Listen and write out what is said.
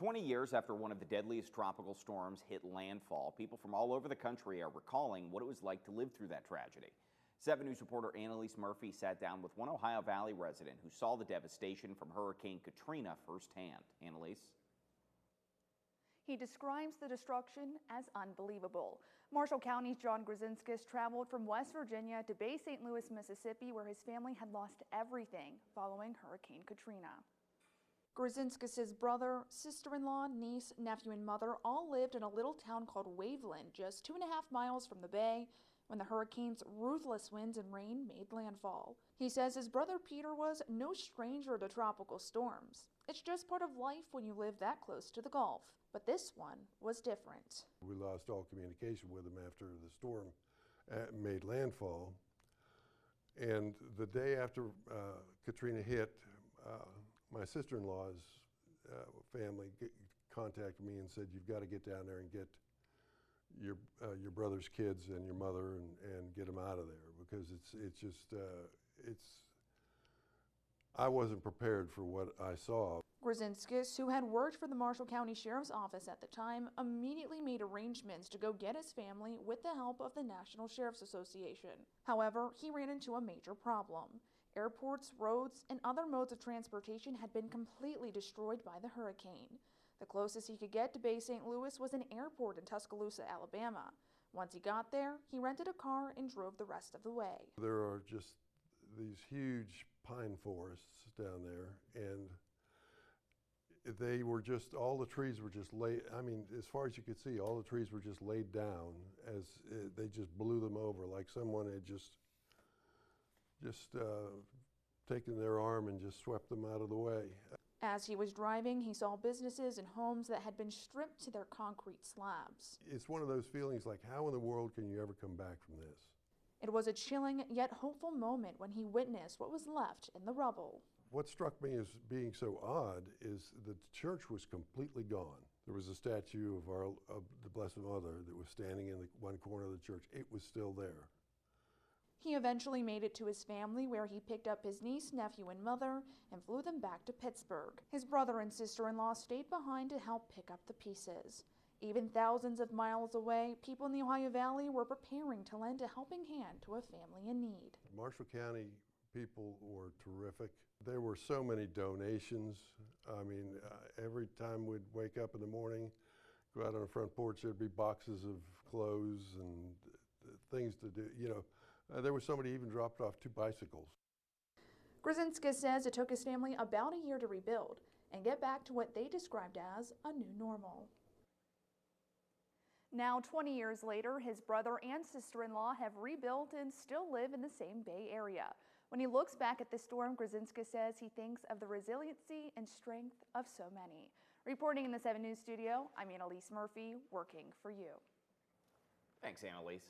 20 years after one of the deadliest tropical storms hit landfall, people from all over the country are recalling what it was like to live through that tragedy. 7 News reporter Annalise Murphy sat down with one Ohio Valley resident who saw the devastation from Hurricane Katrina firsthand. Annalise. He describes the destruction as unbelievable. Marshall County's John Grzinskis traveled from West Virginia to Bay St. Louis, Mississippi, where his family had lost everything following Hurricane Katrina. Grzinskis' brother, sister-in-law, niece, nephew, and mother all lived in a little town called Waveland, just 2.5 miles from the bay, when the hurricane's ruthless winds and rain made landfall. He says his brother Peter was no stranger to tropical storms. It's just part of life when you live that close to the Gulf. But this one was different. We lost all communication with him after the storm made landfall. And the day after Katrina hit, my sister-in-law's family contacted me and said, "You've got to get down there and get your brother's kids and your mother and get them out of there, because I wasn't prepared for what I saw." Grzinskis, who had worked for the Marshall County Sheriff's Office at the time, immediately made arrangements to go get his family with the help of the National Sheriff's Association. However, he ran into a major problem. Airports, roads, and other modes of transportation had been completely destroyed by the hurricane. The closest he could get to Bay St. Louis was an airport in Tuscaloosa, Alabama. Once he got there, he rented a car and drove the rest of the way. There are just these huge pine forests down there, and they were just, all the trees were just laid, I mean, as far as you could see, all the trees were just laid down as they just blew them over, like someone had just taken their arm and just swept them out of the way. As he was driving, he saw businesses and homes that had been stripped to their concrete slabs. It's one of those feelings like, how in the world can you ever come back from this? It was a chilling yet hopeful moment when he witnessed what was left in the rubble. What struck me as being so odd is that the church was completely gone. There was a statue of the Blessed Mother that was standing in one corner of the church. It was still there. He eventually made it to his family, where he picked up his niece, nephew, and mother and flew them back to Pittsburgh. His brother and sister-in-law stayed behind to help pick up the pieces. Even thousands of miles away, people in the Ohio Valley were preparing to lend a helping hand to a family in need. Marshall County people were terrific. There were so many donations. I mean, every time we'd wake up in the morning, go out on the front porch, there'd be boxes of clothes and things to do, you know. There was somebody even dropped off 2 bicycles. Grzinskis says it took his family about a year to rebuild and get back to what they described as a new normal. Now, 20 years later, his brother and sister-in-law have rebuilt and still live in the same Bay Area. When he looks back at this storm, Grzinskis says he thinks of the resiliency and strength of so many. Reporting in the 7 News studio, I'm Annalise Murphy, working for you. Thanks, Annalise.